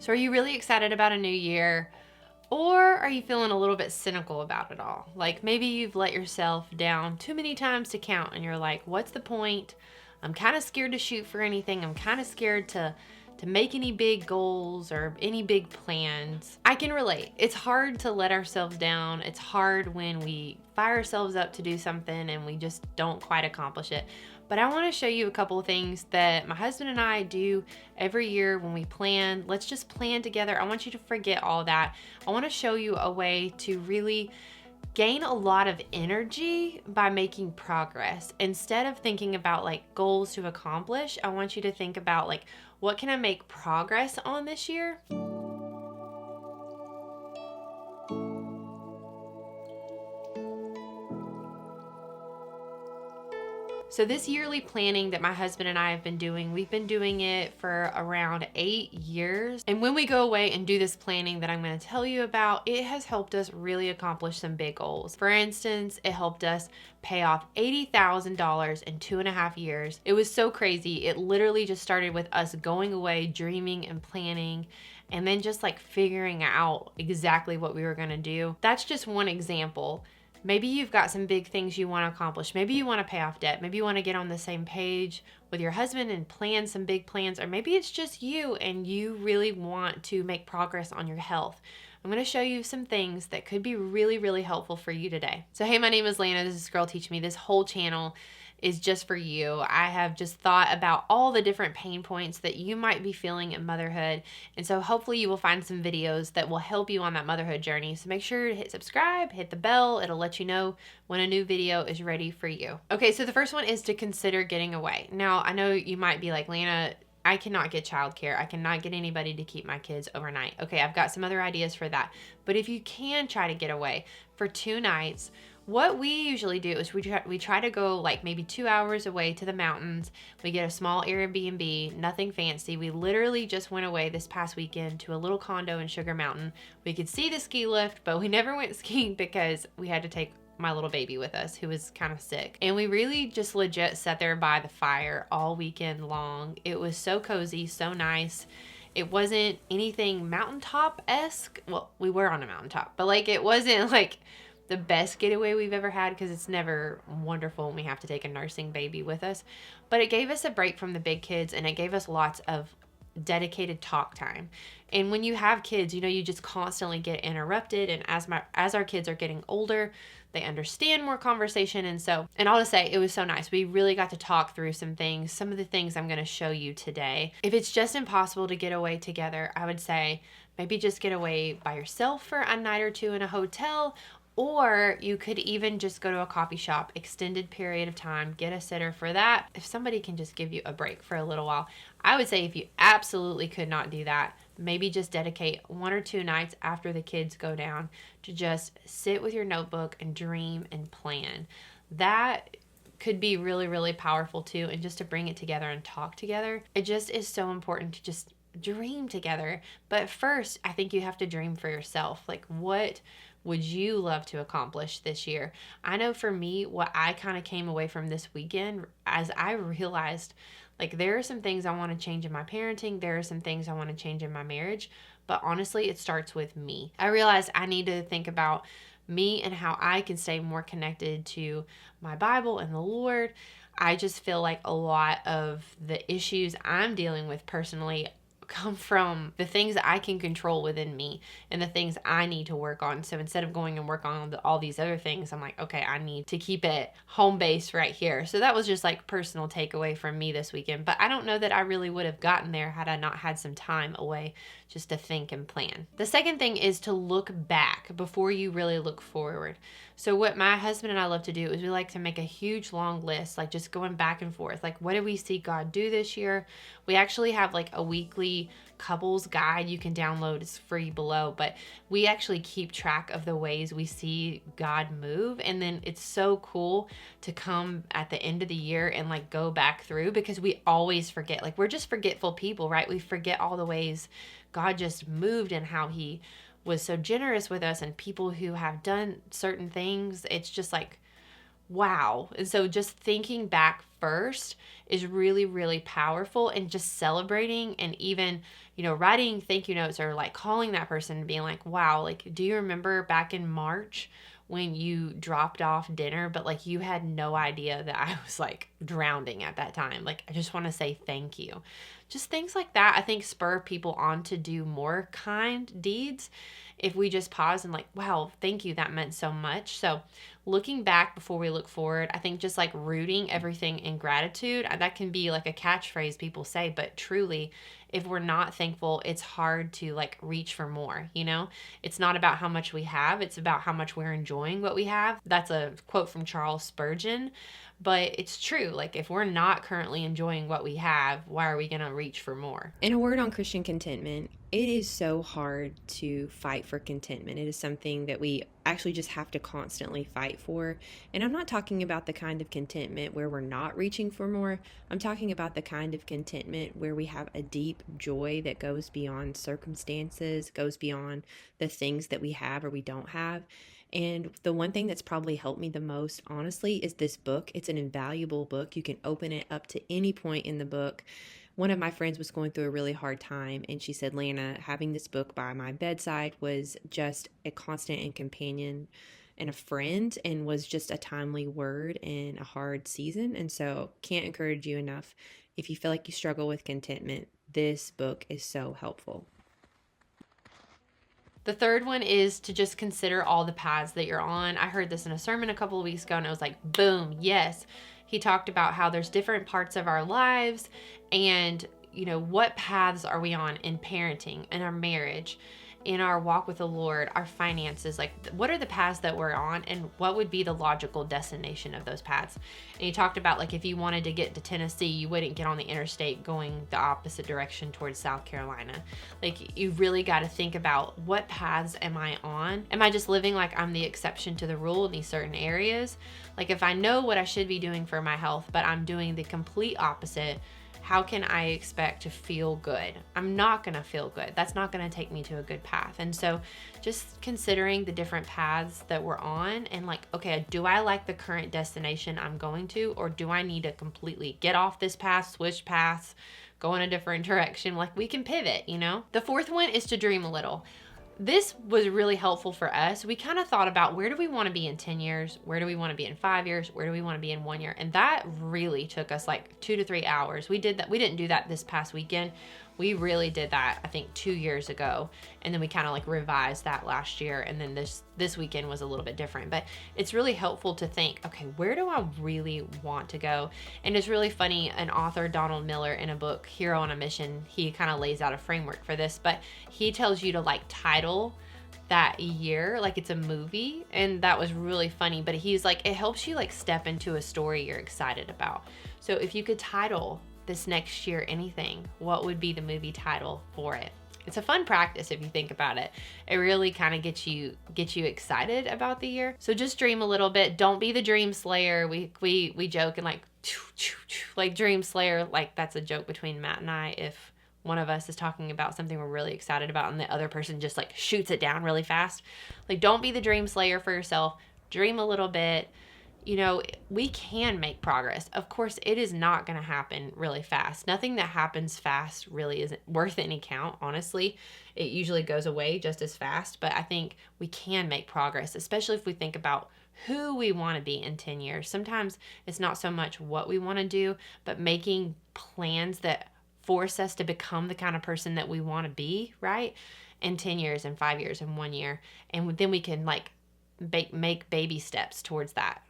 So are you really excited about a new year? Or are you feeling a little bit cynical about it all? Like maybe you've let yourself down too many times to count and you're like, what's the point? I'm kind of scared to shoot for anything. I'm kind of scared to make any big goals or any big plans. I can relate. It's hard to let ourselves down. It's hard when we fire ourselves up to do something and we just don't quite accomplish it. But I want to show you a couple of things that my husband and I do every year when we plan. Let's just plan together. I want you to forget all that. I want to show you a way to really gain a lot of energy by making progress. Instead of thinking about like goals to accomplish, I want you to think about like, what can I make progress on this year? So this yearly planning that my husband and I have been doing, we've been doing it for around 8 years. And when we go away and do this planning that I'm going to tell you about, it has helped us really accomplish some big goals. For instance, it helped us pay off $80,000 in 2.5 years. It was so crazy. It literally just started with us going away, dreaming and planning, and then just like figuring out exactly what we were going to do. That's just one example. Maybe you've got some big things you want to accomplish. Maybe you want to pay off debt. Maybe you want to get on the same page with your husband and plan some big plans. Or maybe it's just you and you really want to make progress on your health. I'm going to show you some things that could be really, really helpful for you today. So hey, my name is Lana. This is Girl Teach Me. This whole channel is just for you. I have just thought about all the different pain points that you might be feeling in motherhood. And so hopefully you will find some videos that will help you on that motherhood journey. So make sure to hit subscribe, hit the bell. It'll let you know when a new video is ready for you. Okay, so the first one is to consider getting away. Now, I know you might be like, Lana, I cannot get childcare. I cannot get anybody to keep my kids overnight. Okay, I've got some other ideas for that. But if you can try to get away for 2 nights, what we usually do is we try to go like maybe 2 hours away to the mountains. We get a small Airbnb, nothing fancy. We literally just went away this past weekend to a little condo in Sugar Mountain. We could see the ski lift, but we never went skiing because we had to take my little baby with us who was kind of sick. And we really just legit sat there by the fire all weekend long. It was so cozy, so nice. It wasn't anything mountaintop-esque. Well, we were on a mountaintop, but like it wasn't like the best getaway we've ever had because it's never wonderful when we have to take a nursing baby with us. But it gave us a break from the big kids and it gave us lots of dedicated talk time. And when you have kids, you know, you just constantly get interrupted. And as our kids are getting older, they understand more conversation. And I'll just say it was so nice. We really got to talk through some things, some of the things I'm going to show you today. If it's just impossible to get away together, I would say maybe just get away by yourself for a night or two in a hotel. Or you could even just go to a coffee shop, extended period of time, get a sitter for that. If somebody can just give you a break for a little while, I would say if you absolutely could not do that, maybe just dedicate 1 or 2 nights after the kids go down to just sit with your notebook and dream and plan. That could be really, really powerful too. And just to bring it together and talk together, it just is so important to just dream together. But first, I think you have to dream for yourself. Like, what would you love to accomplish this year? I know for me, what I kind of came away from this weekend as I realized, like, there are some things I want to change in my parenting. There are some things I want to change in my marriage. But honestly, it starts with me. I realized I need to think about me and how I can stay more connected to my Bible and the Lord. I just feel like a lot of the issues I'm dealing with personally come from the things that I can control within me and the things I need to work on. So instead of going and work on all these other things, I'm like, okay, I need to keep it home base right here. So that was just like personal takeaway from me this weekend. But I don't know that I really would have gotten there had I not had some time away just to think and plan. The second thing is to look back before you really look forward. So what my husband and I love to do is we like to make a huge long list, like just going back and forth. Like, what did we see God do this year? We actually have like a weekly couples guide you can download. It's free below, but we actually keep track of the ways we see God move. And then it's so cool to come at the end of the year and like go back through, because we always forget. Like, we're just forgetful people, right? We forget all the ways God just moved and how he was so generous with us, and people who have done certain things. It's just like, wow. And so just thinking back first is really, really powerful, and just celebrating and even, writing thank you notes or like calling that person and being like, wow, like, do you remember back in March when you dropped off dinner, but like you had no idea that I was like drowning at that time? Like, I just want to say thank you. Just things like that, I think, spur people on to do more kind deeds if we just pause and like, wow, thank you, that meant so much. So looking back before we look forward, I think just like rooting everything in gratitude, that can be like a catchphrase people say, but truly, if we're not thankful, it's hard to like reach for more, It's not about how much we have, it's about how much we're enjoying what we have. That's a quote from Charles Spurgeon, but it's true. Like, if we're not currently enjoying what we have, why are we going to reach for more? And a word on Christian contentment. It is so hard to fight for contentment. It is something that we actually just have to constantly fight for. And I'm not talking about the kind of contentment where we're not reaching for more. I'm talking about the kind of contentment where we have a deep joy that goes beyond circumstances, goes beyond the things that we have or we don't have. And the one thing that's probably helped me the most, honestly, is this book. It's an invaluable book. You can open it up to any point in the book. One of my friends was going through a really hard time, and she said, Lana, having this book by my bedside was just a constant and companion and a friend, and was just a timely word in a hard season. And so, can't encourage you enough. If you feel like you struggle with contentment, this book is so helpful. The third one is to just consider all the paths that you're on. I heard this in a sermon a couple of weeks ago, and it was like, boom, yes. He talked about how there's different parts of our lives, and what paths are we on in parenting, in our marriage, in our walk with the Lord, our finances. Like, what are the paths that we're on, and what would be the logical destination of those paths? And he talked about, like, if you wanted to get to Tennessee, you wouldn't get on the interstate going the opposite direction towards South Carolina. Like, you really got to think about, what paths am I on? Am I just living like I'm the exception to the rule in these certain areas? Like, if I know what I should be doing for my health, but I'm doing the complete opposite, how can I expect to feel good? I'm not going to feel good. That's not going to take me to a good path. And so just considering the different paths that we're on, and like, okay, do I like the current destination I'm going to, or do I need to completely get off this path, switch paths, go in a different direction? Like, we can pivot, The fourth one is to dream a little. This was really helpful for us. We kind of thought about, where do we want to be in 10 years? Where do we want to be in 5 years? Where do we want to be in 1 year? And that really took us like 2 to 3 hours. We did that. We didn't do that this past weekend. We really did that, I think, 2 years ago. And then we kind of like revised that last year. And then this weekend was a little bit different. But it's really helpful to think, okay, where do I really want to go? And it's really funny, an author, Donald Miller, in a book, Hero on a Mission, he kind of lays out a framework for this. But he tells you to like title that year like it's a movie, and that was really funny. But he's like, it helps you like step into a story you're excited about. So if you could title this next year anything, what would be the movie title for it? It's a fun practice if you think about it. It really kind of gets you excited about the year. So just dream a little bit. Don't be the dream slayer. We joke and like dream slayer, like that's a joke between Matt and I. If one of us is talking about something we're really excited about and the other person just like shoots it down really fast, like, don't be the dream slayer for yourself. Dream a little bit. We can make progress. Of course, it is not going to happen really fast. Nothing that happens fast really isn't worth any count, honestly. It usually goes away just as fast, but I think we can make progress, especially if we think about who we want to be in 10 years. Sometimes it's not so much what we want to do, but making plans that force us to become the kind of person that we want to be, right? In 10 years and 5 years and 1 year. And then we can like make baby steps towards that.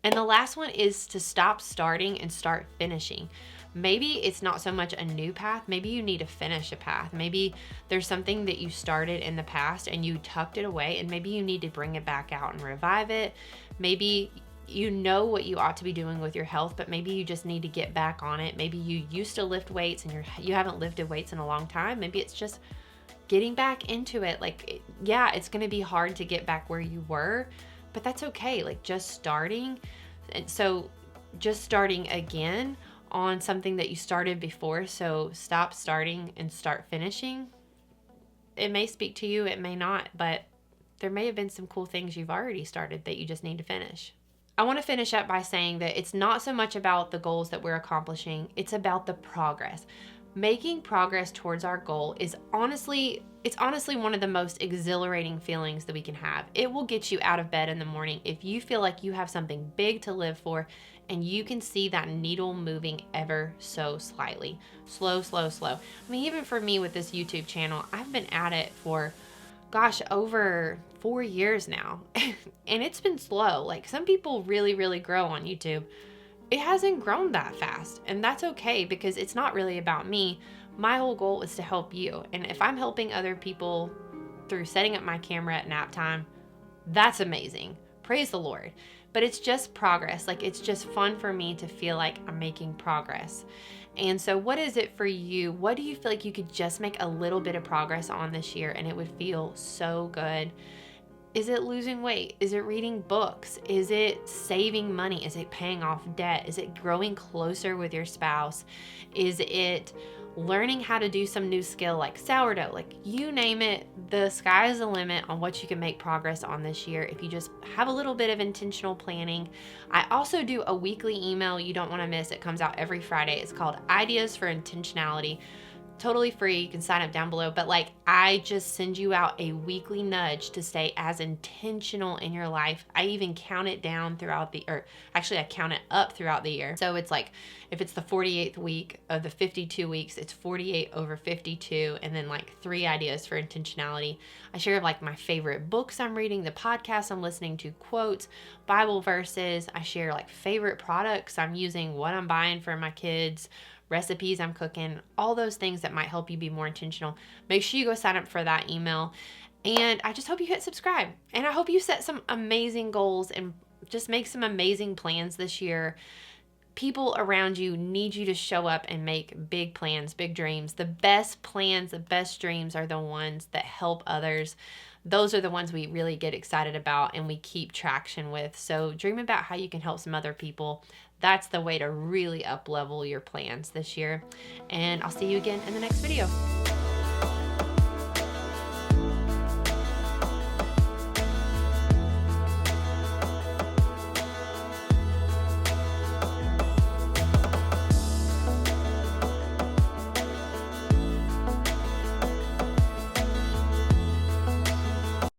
And the last one is to stop starting and start finishing. Maybe it's not so much a new path. Maybe you need to finish a path. Maybe there's something that you started in the past and you tucked it away, and maybe you need to bring it back out and revive it. Maybe you know what you ought to be doing with your health, but maybe you just need to get back on it. Maybe you used to lift weights and you haven't lifted weights in a long time. Maybe it's just getting back into it. Like, yeah, it's going to be hard to get back where you were, but that's okay. Like, just starting. And so just starting again on something that you started before. So stop starting and start finishing. It may speak to you, it may not, but there may have been some cool things you've already started that you just need to finish. I want to finish up by saying that it's not so much about the goals that we're accomplishing, it's about the progress. Making progress towards our goal is honestly one of the most exhilarating feelings that we can have. It will get you out of bed in the morning if you feel like you have something big to live for and you can see that needle moving ever so slightly. Slow, slow, slow. I mean, even for me with this YouTube channel, I've been at it for, gosh, over 4 years now. And it's been slow. Like, some people really, really grow on YouTube. It hasn't grown that fast, and that's okay because it's not really about me. My whole goal is to help you. And if I'm helping other people through setting up my camera at nap time, that's amazing. Praise the Lord. But it's just progress. Like, it's just fun for me to feel like I'm making progress. And so what is it for you? What do you feel like you could just make a little bit of progress on this year and it would feel so good? Is it losing weight? Is it reading books? Is it saving money? Is it paying off debt? Is it growing closer with your spouse? Is it learning how to do some new skill like sourdough? Like, you name it, the sky is the limit on what you can make progress on this year if you just have a little bit of intentional planning. I also do a weekly email you don't want to miss. It comes out every Friday. It's called Ideas for Intentionality. Totally free. You can sign up down below. But like, I just send you out a weekly nudge to stay as intentional in your life. I even count it down throughout I count it up throughout the year. So it's like, if it's the 48th week of the 52 weeks, it's 48 over 52. And then like 3 ideas for intentionality. I share like my favorite books I'm reading, the podcasts I'm listening to, quotes, Bible verses. I share like favorite products I'm using, what I'm buying for my kids, recipes I'm cooking, all those things that might help you be more intentional. Make sure you go sign up for that email. And I just hope you hit subscribe. And I hope you set some amazing goals and just make some amazing plans this year. People around you need you to show up and make big plans, big dreams. The best plans, the best dreams are the ones that help others. Those are the ones we really get excited about and we keep traction with. So dream about how you can help some other people. That's the way to really up level your plans this year. And I'll see you again in the next video.